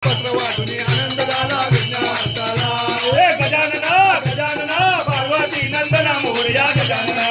पत्र वाटून आनंद झाला विज्ञाताला गजानना गजानना पार्वती नंदना मोरया गजानना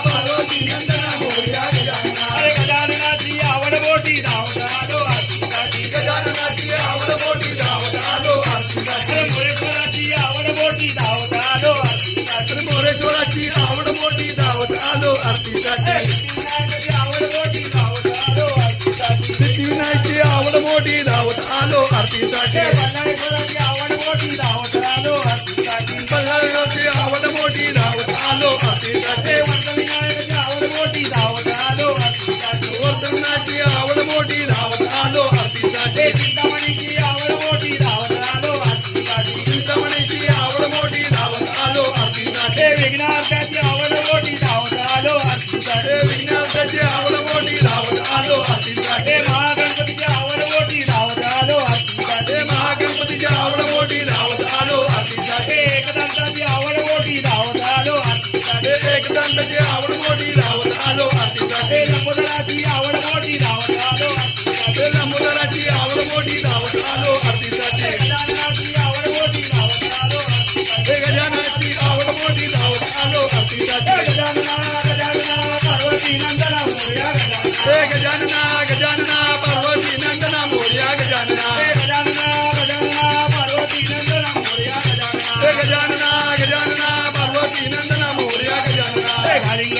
पार्वती नंदना मोरया गजानना अरे गजाननाची आवड मोठी धावत आलो आरतीसाठी गजाननाची आवड मोठी धावत आलो आरतीसाठी अरे मोरेश्वराची आवड मोठी धावत आलो आरतीसाठी मोरेश्वराची आवड मोठी धावत आलो आरतीसाठी सिद्धिविनायकाची आवड मोठी धावत आलो आरतीसाठी सिद्धिविनायकची आवड मोठी धावत आलो आरतीसाठी बल्लाळेश्वराची आवड मोठी धावत आलो आरतीसाठी बल्लाळेश्वराची आवड मोठी धावत आलो आरतीसाठी वरदविनायकाची आवड मोठी धावत आलो आरतीसाठी वर्धनाची आवड मोठी धावत आलो आरतीसाठी चिंतामणीची आवड मोठी धावत आलो आरतीसाठी चिंतामणीची आवड मोठी धावत आलो आरतीसाठी विघ्नार्थाची आवड मोठी धावत आलो आरतीसाठी विज्ञानाची आवड मोठी धावत आलो आरतीसाठी महागणपतीची आवड मोठी धावत आलो आरतीसाठी महागणपतीची आवड मोठी धावत आलो आरतीसाठी एकदंताची आवड मोठी धावत आलो आरतीसाठी एकदंताची आवड मोठी धावत आलो आरतीसाठी लंबोदराची आवड मोठी धावत आलो आरतीसाठी लंबोदराची आवड मोठी धावत आलो आरतीसाठी गजाननाची आवड मोठी धावत आलो आरतीसाठी गजाननाची आवड मोठी धावत आलो आरतीसाठी गजानना गजानना पार्वती नंदना मोरया गजानना गजानना पार्वती नंदना मोरया गजानना गजानना गजानना पार्वती नंदना मोरया गजानना गजानना पार्वती नंदना मोरया गजानना घालिंग